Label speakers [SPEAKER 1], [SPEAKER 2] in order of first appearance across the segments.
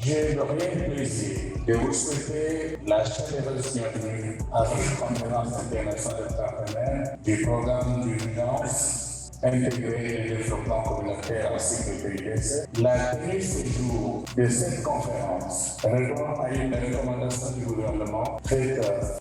[SPEAKER 1] J'ai le réel plaisir de vous souhaiter la chaleureuse bienvenue à cette conférence internationale de partenaires du programme d'urgence intégré de développement communautaire ainsi que le PIDC. La tenue ce jour de cette conférence répond à une recommandation du gouvernement faite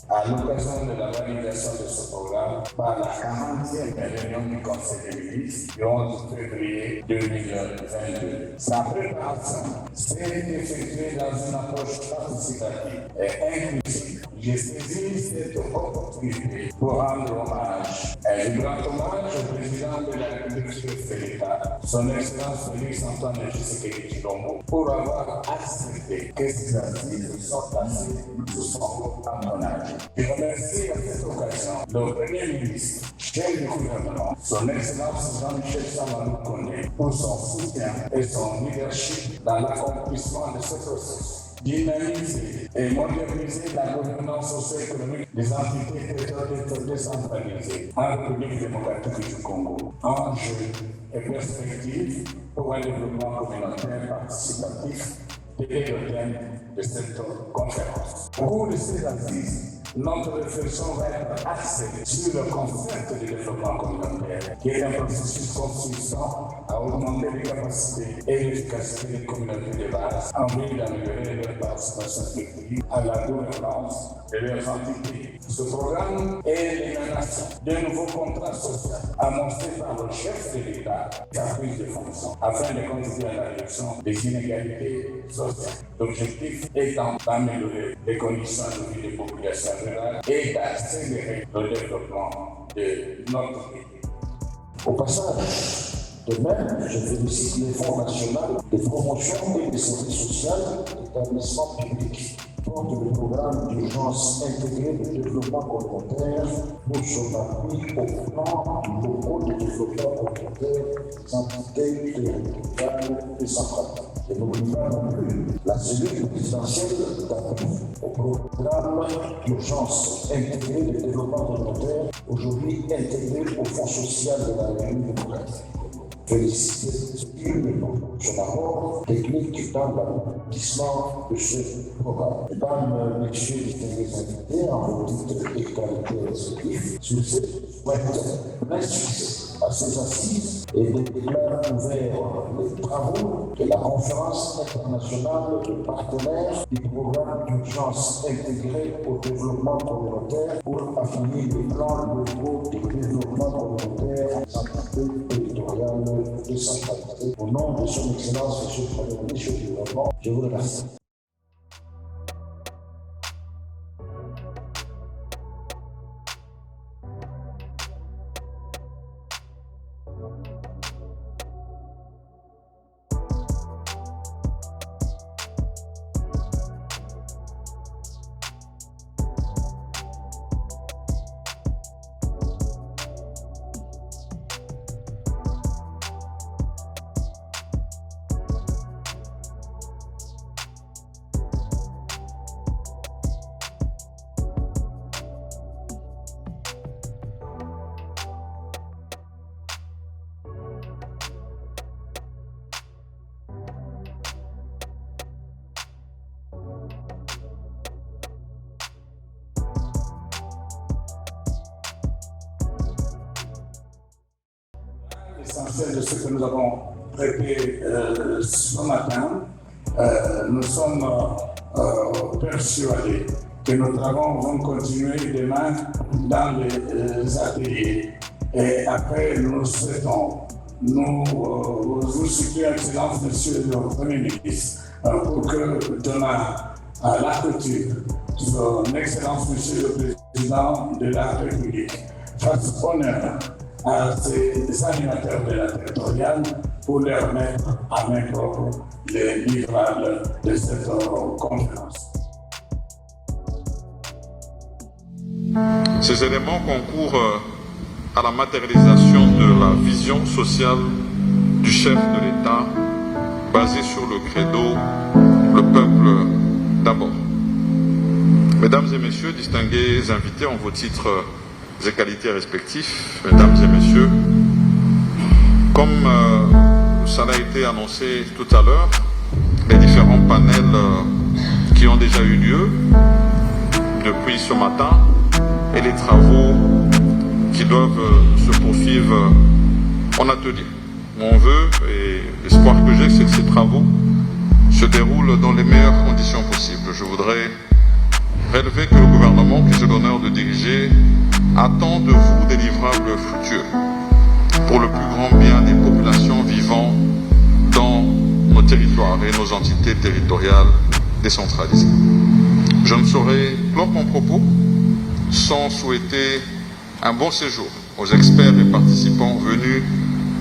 [SPEAKER 1] à l'occasion de la validation de ce programme par la 40e réunion du Conseil des ministres du 11 février 2022. Sa préparation s'est effectuée dans une approche participative et inclusive. J'ai saisi cette opportunité pour rendre hommage, un grand hommage au président de la République de l'État, son Excellence Félix Antoine Tshisekedi Tshilombo, pour avoir accepté que ces assises soient placées sous son patronage. Je remercie à cette occasion le Premier ministre, chef du gouvernement, son Excellence Jean-Michel Sama Lukonde, pour son soutien et son leadership dans l'accomplissement de ce processus. Dynamiser et moderniser la gouvernance socio-économique des entités territoriales décentralisées en République démocratique du Congo. Enjeux et perspectives pour un développement communautaire participatif est le thème de cette conférence. Au cours de ces assises, notre réflexion va être axée sur le concept de développement communautaire, qui est un processus consistant à augmenter les capacités et l'efficacité des communautés de base en vue d'améliorer leur participation effective à la gouvernance de leurs entités. Ce programme est l'émanation d'un nouveau contrat social annoncé par le chef de l'État et sa prise de fonction afin de contribuer à la réduction des inégalités sociales. L'objectif étant d'améliorer les conditions de vie des populations rurales et d'accélérer le développement de notre pays.
[SPEAKER 2] Au passage, de même, je félicite les fonds nationaux de promotion et de santé sociale d'établissements publics porte le programme d'urgence intégré de développement communautaire pour son appui au plan du concours de développement communautaire des entités territoriales décentralisées. Et n'oublions pas non plus la cellule présidentielle d'appui au programme d'urgence intégré de développement communautaire, aujourd'hui intégré au Fonds social de la République démocratique. Féliciter son apport technique dans l'aboutissement de ce programme. Mesdames, Messieurs, distingués invités, en vos titres et qualités respectifs, sur ce point plein succès à ces assises et déclare ouverts les travaux de la conférence internationale de partenaires du programme d'urgence intégré au développement communautaire pour affiner les plans locaux de développement communautaire entités territoriales décentralisées. Au nom de son Excellence, Monsieur le Premier ministre du Gouvernement, je vous remercie.
[SPEAKER 1] L'essentiel de ce que nous avons traité ce matin, nous sommes persuadés que nos travaux vont continuer demain dans les ateliers. Et après, nous souhaitons vous supplier, Excellence, Monsieur le Premier ministre, pour que demain, à la clôture, son Excellence, Monsieur le Président de la République, fasse honneur à ces animateurs de la territoriale pour leur mettre à main propre les livrables de cette conférence.
[SPEAKER 3] Ces éléments concourent à la matérialisation de la vision sociale du chef de l'État basée sur le credo « Le peuple d'abord ». Mesdames et messieurs, distingués invités en vos titres et qualités respectifs, mesdames et messieurs, comme ça a été annoncé tout à l'heure, les différents différents panels qui ont déjà eu lieu depuis ce matin et les travaux qui doivent se poursuivre en atelier. Mon vœu et l'espoir que j'ai, c'est que ces travaux se déroulent dans les meilleures conditions possibles. Je voudrais relever que le gouvernement que j'ai l'honneur de diriger attend de vous des livrables futurs pour le plus grand bien des populations vivant dans nos territoires et nos entités territoriales décentralisées. Je ne saurais clore mon propos sans souhaiter un bon séjour aux experts et participants venus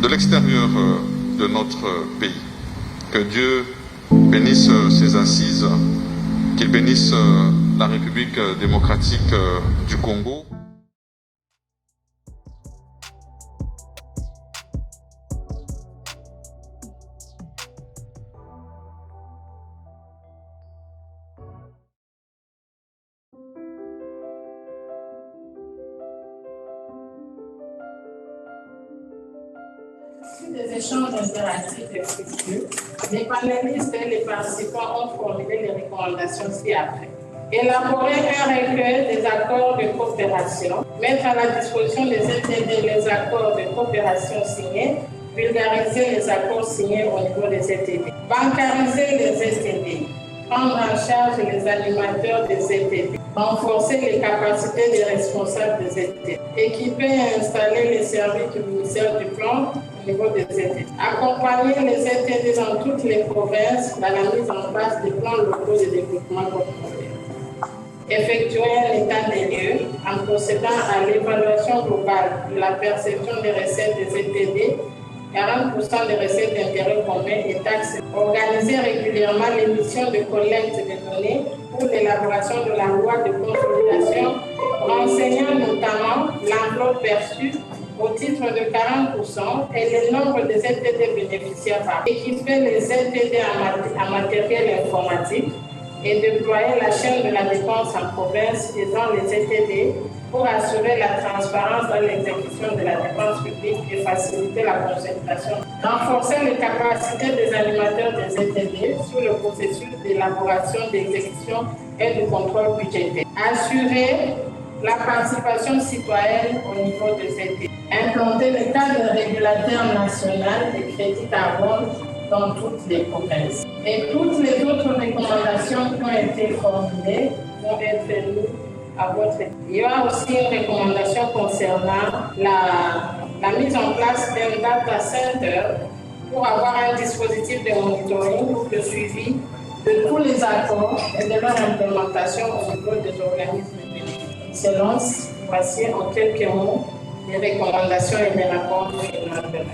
[SPEAKER 3] de l'extérieur de notre pays. Que Dieu bénisse ces assises, qu'il bénisse la République démocratique du Congo.
[SPEAKER 4] Sur des échanges interactifs et fructueux, les panélistes et les participants ont formulé les recommandations ci-après. Élaborer un recueil des accords de coopération, mettre à la disposition des ZTD les accords de coopération signés, vulgariser les accords signés au niveau des ZTD, bancariser les ZTD, prendre en charge les animateurs des ZTD, renforcer les capacités des responsables des ZTD, équiper et installer les services du ministère du Plan au niveau des ZTD, accompagner les ZTD dans toutes les provinces dans la mise en place des plans locaux de développement communautaire, effectuer un état des lieux en procédant à l'évaluation globale de la perception des recettes des ZTD, 40% des recettes d'intérêt commun et taxes, organiser régulièrement l'émission de collecte de données pour l'élaboration de la loi de consolidation, renseignant notamment l'enveloppe perçue au titre de 40% et le nombre de ZTD bénéficiaires par équiper les ZTD en matériel informatique et déployer la chaîne de la dépense en province et dans les ZTD pour assurer la transparence dans l'exécution de la dépense publique et faciliter la concertation. Renforcer les capacités des animateurs des ZTD sur le processus d'élaboration, d'exécution et de contrôle budgétaire. Assurer la participation citoyenne au niveau des ZTD. Implanter le cadre régulateur national des crédits carbone dans toutes les provinces. Et toutes les autres recommandations qui ont été formulées vont être mises à votre étude. Il y aura aussi une recommandation concernant la mise en place d'un data center pour avoir un dispositif de monitoring, de suivi de tous les accords et de leur implémentation au niveau des organismes bénéficiaires. Selon, voici en quelques mots les recommandations et les rapports finaux de la.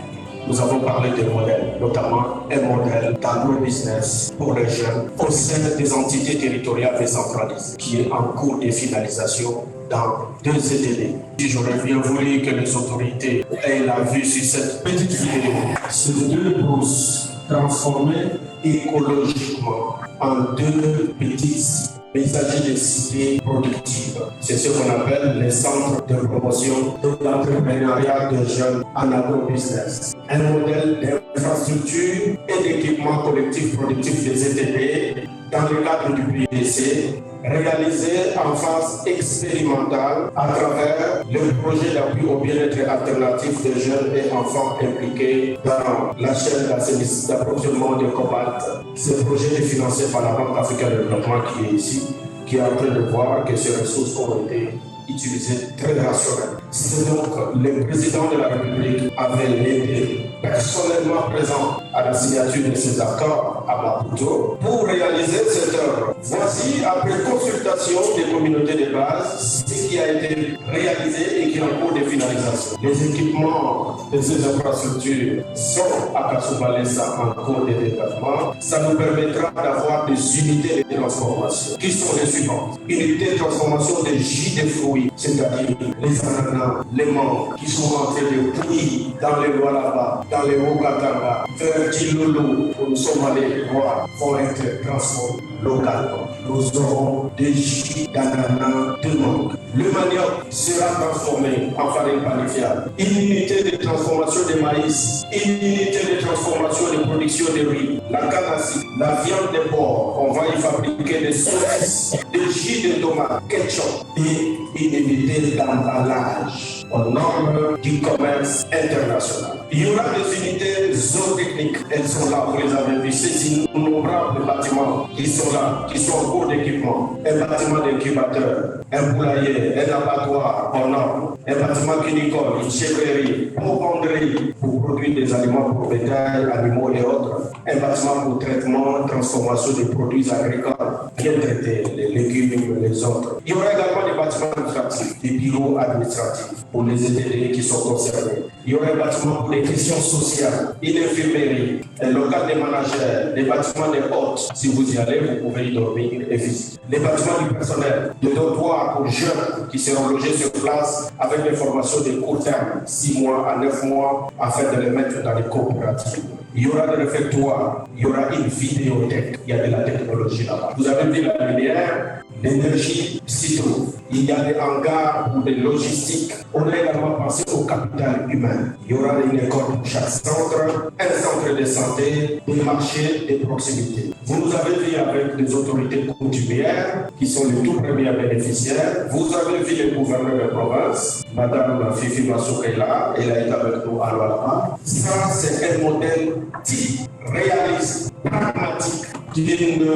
[SPEAKER 2] Nous avons parlé de modèles, notamment un modèle d'agro-business pour les jeunes au sein des entités territoriales décentralisées qui est en cours de finalisation dans 2 ZTD. J'aurais bien voulu que les autorités aient la vue sur cette petite vidéo. Ces 2 brousses transformées écologiquement en 2 petites cités. Il s'agit de cités productives. C'est ce qu'on appelle les centres de promotion de l'entrepreneuriat de jeunes en agro-business. Un modèle d'infrastructure et d'équipement collectif productif des ZTD dans le cadre du PDC, réalisé en phase expérimentale à travers le projet d'appui au bien-être alternatif de jeunes et enfants impliqués dans la chaîne d'approvisionnement de cobalt. Ce projet est financé par la Banque africaine de développement qui est ici, qui est en train de voir que ces ressources ont été utilisées très rationnellement. C'est donc le président de la République avait été personnellement présent à la signature de ces accords à Maputo pour réaliser cette œuvre. Voici, après consultation des communautés de base, ce qui a été réalisé et qui est en cours de finalisation. Les équipements de ces infrastructures sont à Kasumbalesa en cours de développement. Ça nous permettra d'avoir des unités de transformation qui sont les suivantes. Unités de transformation des jus de fruits, c'est-à-dire les ananas, les mangues qui sont en train de pouillir dans les Lualaba, dans les Okatanga, vers Kilolo, où nous sommes allés voir, vont être transformés localement. nous aurons des jus d'ananas de mangue. Le manioc sera transformé en farine panifiable. Une unité de transformation de maïs, une unité de transformation de production de riz, la canne à sucre, la viande de porc, on va y fabriquer des saucisses, des jus de tomates, ketchup et une unité d'emballage aux normes du commerce international. Il y aura des unités zootechniques, elles sont là, vous les avez vues, ces innombrables bâtiments qui sont là, qui sont en cours d'équipement. Un bâtiment d'incubateur, un poulailler, un abattoir en normes, un bâtiment cunicole, une chèvrerie, une ponderie pour produire des aliments pour bétail, animaux et autres, un bâtiment pour traitement, transformation des produits agricoles, bien traités, les légumes, les autres. Il y aura également des bâtiments administratifs, des bureaux administratifs pour les ETD qui sont concernés. Il y aura un bâtiment pour les questions sociales, une infirmerie, un local des managers, des bâtiments des hôtes. Si vous y allez, vous pouvez y dormir et visiter. Les bâtiments du personnel, des dortoirs pour jeunes qui seront logés sur place avec des formations de court terme, 6 mois à 9 mois, afin de les mettre dans les coopératives. Il y aura des réfectoires, il y aura une vidéothèque, il y a de la technologie là-bas. Vous avez vu la lumière, l'énergie s'y trouve. Il y a des hangars ou des logistiques. On a également pensé au capital humain. Il y aura une école pour chaque centre, un centre de santé, des marchés de proximité. Vous nous avez vu avec les autorités coutumières qui sont les tout premiers bénéficiaires. Vous avez vu le gouverneur de province, Madame Fifi Massouka est là, elle a été avec nous à Lualaba. Ça, c'est un modèle type, réaliste, pragmatique d'une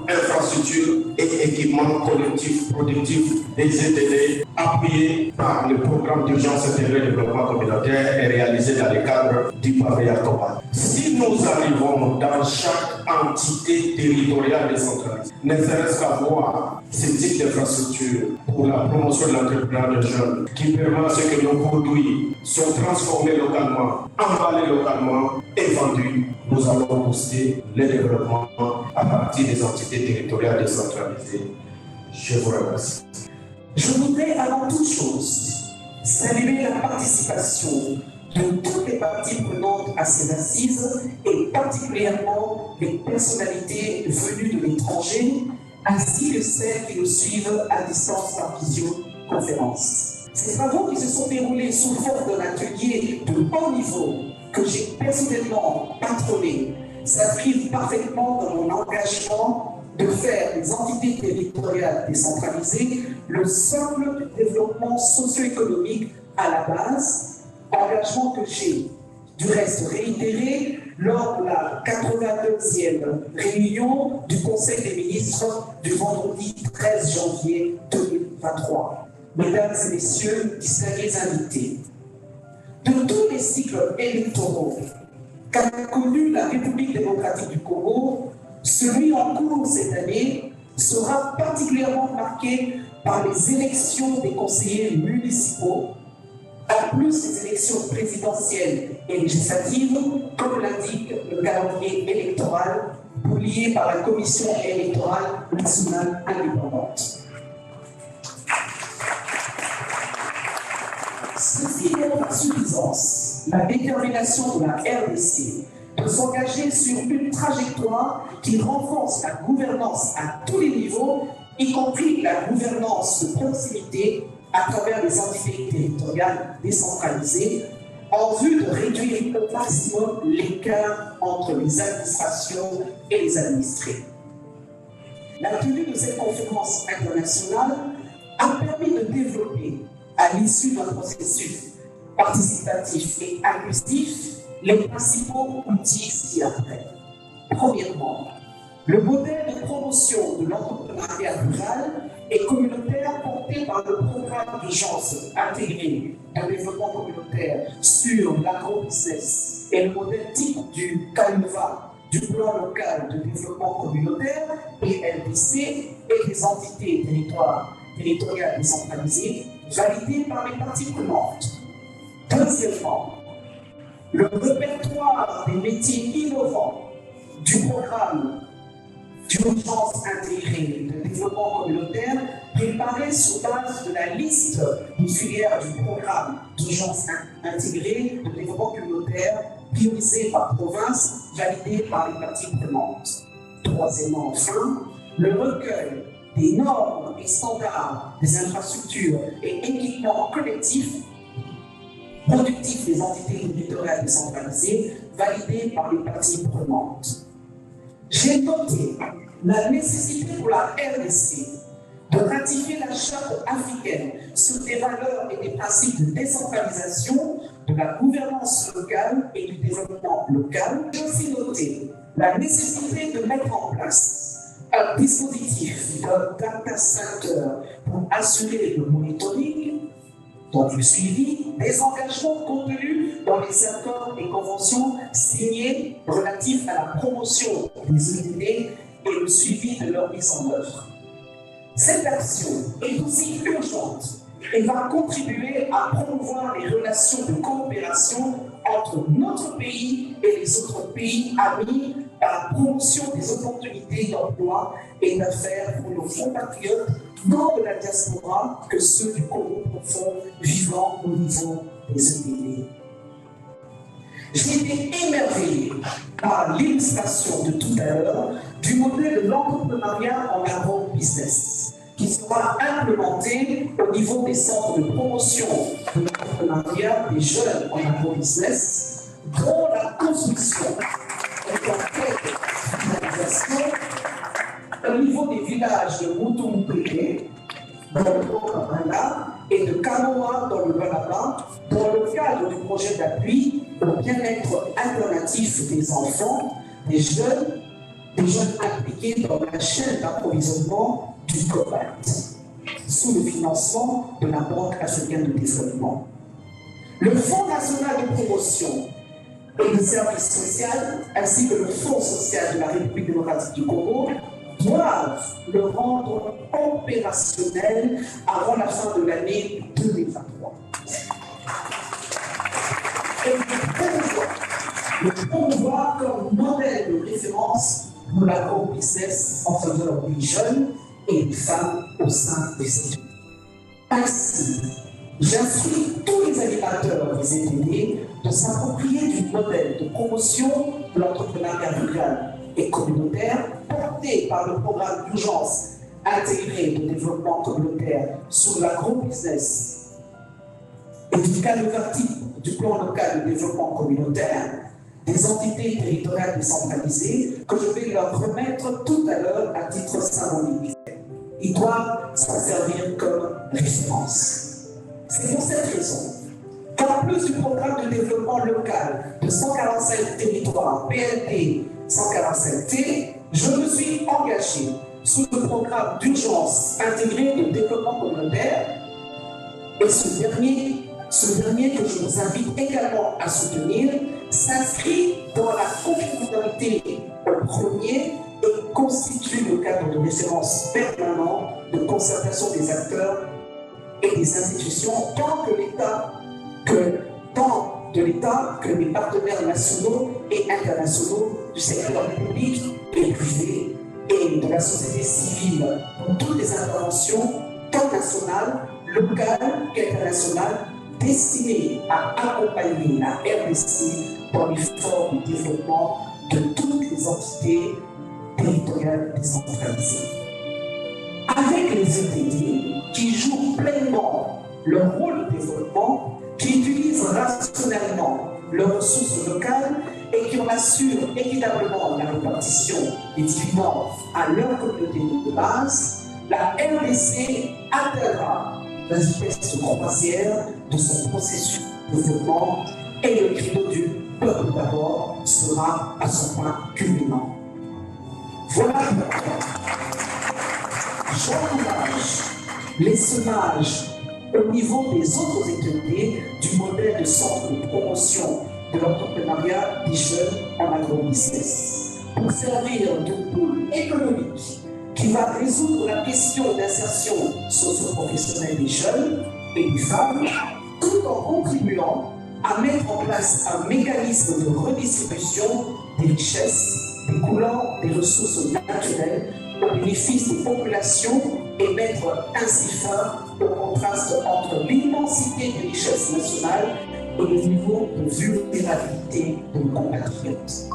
[SPEAKER 2] infrastructure et équipement collectif, productif des ETD appuyés par le programme d'urgence intégré de développement communautaire et réalisé dans le cadre du Pavé-Atoba. Si nous arrivons dans chaque entité territoriale décentralisée, ne serait-ce qu'avoir ce type d'infrastructure pour la promotion de l'entrepreneuriat de jeunes qui permet à ce que nos produits soient transformés localement, emballés localement et vendus, nous allons booster le développement à partir des entités territoriales décentralisées. Je vous remercie.
[SPEAKER 5] Je voudrais avant toute chose saluer la participation de toutes les parties prenantes à ces assises et particulièrement les personnalités venues de l'étranger ainsi que celles qui nous suivent à distance par visioconférence. Ces travaux qui se sont déroulés sous forme d'un atelier de haut niveau que j'ai personnellement patronné s'inscrivent parfaitement dans mon engagement de faire des entités territoriales décentralisées le socle du développement socio-économique à la base, engagement que j'ai du reste réitéré lors de la 82e réunion du Conseil des ministres du vendredi 13 janvier 2023. Mesdames et messieurs, distingués invités, de tous les cycles électoraux qu'a connu la République démocratique du Congo, celui en cours cette année sera particulièrement marqué par les élections des conseillers municipaux, en plus des élections présidentielles et législatives, comme l'indique le calendrier électoral publié par la Commission électorale nationale indépendante. Ceci est par suffisance la détermination de la RDC de s'engager sur une trajectoire qui renforce la gouvernance à tous les niveaux, y compris la gouvernance de proximité à travers les entités territoriales décentralisées, en vue de réduire au maximum l'écart entre les administrations et les administrés. La tenue de cette conférence internationale a permis de développer, à l'issue d'un processus participatif et inclusif, les principaux outils ci-après. Premièrement, le modèle de promotion de l'entrepreneuriat rural et communautaire porté par le programme d'urgence intégré de développement communautaire sur l'agro-business et le modèle type du CALUVA, du plan local de développement communautaire, PLDC, et des entités territoriales décentralisées validées par les parties prenantes. Deuxièmement, le répertoire des métiers innovants du programme d'urgence intégrée de développement communautaire préparé sur base de la liste des filières du programme d'urgence intégrée de développement communautaire priorisé par province, validé par les parties prenantes. Troisièmement, enfin, le recueil des normes et standards des infrastructures et équipements collectifs productifs des entités territoriales décentralisées validés par les parties prenantes. J'ai noté la nécessité pour la RDC de ratifier la charte africaine sur des valeurs et des principes de décentralisation, de la gouvernance locale et du développement local. J'ai aussi noté la nécessité de mettre en place un dispositif de data center pour assurer le monitoring, donc le suivi des engagements contenus dans les accords et conventions signés relatifs à la promotion des EDD et le suivi de leur mise en œuvre. Cette action est aussi urgente et va contribuer à promouvoir les relations de coopération entre notre pays et les autres pays amis à la promotion des opportunités d'emploi et d'affaires pour nos compatriotes tant de la diaspora que ceux du Congo profond vivant au niveau des EDD. J'ai été émerveillé par l'illustration de tout à l'heure du modèle de l'entrepreneuriat en agro-business qui sera implémenté au niveau des centres de promotion de l'entrepreneuriat des jeunes en agro-business, dont la construction est en fait finalisation au niveau des villages de Moutoumoupepe, dans le Haut-Kabala, et de Kanoa dans le Balaba, dans le cadre du projet d'appui au bien-être alternatif des enfants, des jeunes impliqués dans la chaîne d'approvisionnement du cobalt, sous le financement de la Banque africaine de développement. Le Fonds national de promotion et de services sociaux, ainsi que le Fonds social de la République démocratique du Congo, doivent le rendre opérationnel avant la fin de l'année 2023. Et le promouvoir comme modèle de référence pour l'agro-business en faveur des jeunes et des femmes au sein des études. Ainsi, j'instruis tous les animateurs des EDD de s'approprier du modèle de promotion de l'entrepreneuriat rural et communautaire porté par le programme d'urgence intégré de développement communautaire sur l'agro-business et du cadre type du plan local de développement communautaire des entités territoriales décentralisées que je vais leur remettre tout à l'heure à titre symbolique. Ils doivent s'en servir comme référence. C'est pour cette raison qu'en plus du programme de développement local de 145 territoires PLT 145T, je me suis engagé sous le programme d'urgence intégré de développement communautaire et ce dernier que je vous invite également à soutenir s'inscrit dans la complémentarité au premier et constitue le cadre de référence permanent de concertation des acteurs et des institutions tant de l'État que des partenaires nationaux et internationaux du secteur public et privé et de la société civile pour toutes les interventions tant nationales, locales qu'internationales destinées à accompagner la RDC dans l'effort de développement de toutes les entités territoriales décentralisées. Avec les EDD qui jouent pleinement leur rôle de développement, qui utilisent rationnellement leurs ressources locales et qui en assurent équitablement la répartition des dividendes à leur communauté de base, la RDC atteindra la vitesse de croisière de son processus de développement et le credo du peuple d'abord sera à son point culminant. Voilà pourquoi j'encourage l'essaimage au niveau des autres étudiants du modèle de centre de promotion de l'entrepreneuriat des jeunes en agro-business pour servir de poule économique qui va résoudre la question d'insertion socio-professionnelle des jeunes et des femmes tout en contribuant à mettre en place un mécanisme de redistribution des richesses découlant des ressources naturelles au bénéfice des populations et mettre ainsi fin au contraste entre l'immensité des richesses nationales et le niveau de vulnérabilité de nos compatriotes.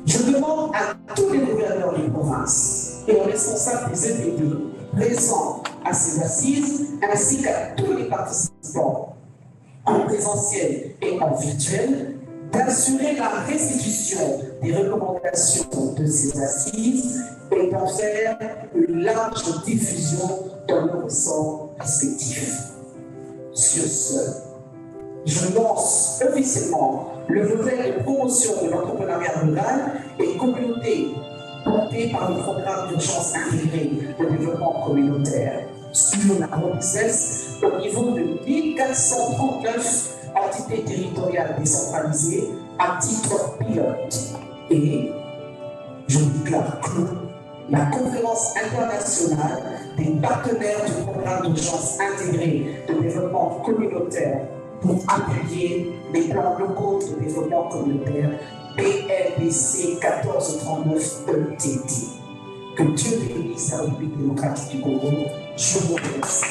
[SPEAKER 5] Je demande à tous les gouverneurs des provinces et aux responsables des EPD présents à ces assises, ainsi qu'à tous les participants en présentiel et en virtuel, d'assurer la restitution des recommandations de ces assises et d'en faire une large diffusion dans nos ressorts respectifs. Sur ce, je lance officiellement le volet de promotion de l'entrepreneuriat rural et communauté porté par le programme d'urgence intégré de développement communautaire sur l'agro-business au niveau de 1439 entités territoriales décentralisées à titre pilote. Et je déclare clos la conférence internationale des partenaires du programme d'urgence intégré de développement communautaire pour appuyer les plans locaux de développement communautaire PLBC 1439 ETT. Que Dieu bénisse la République démocratique du Congo. Je vous remercie.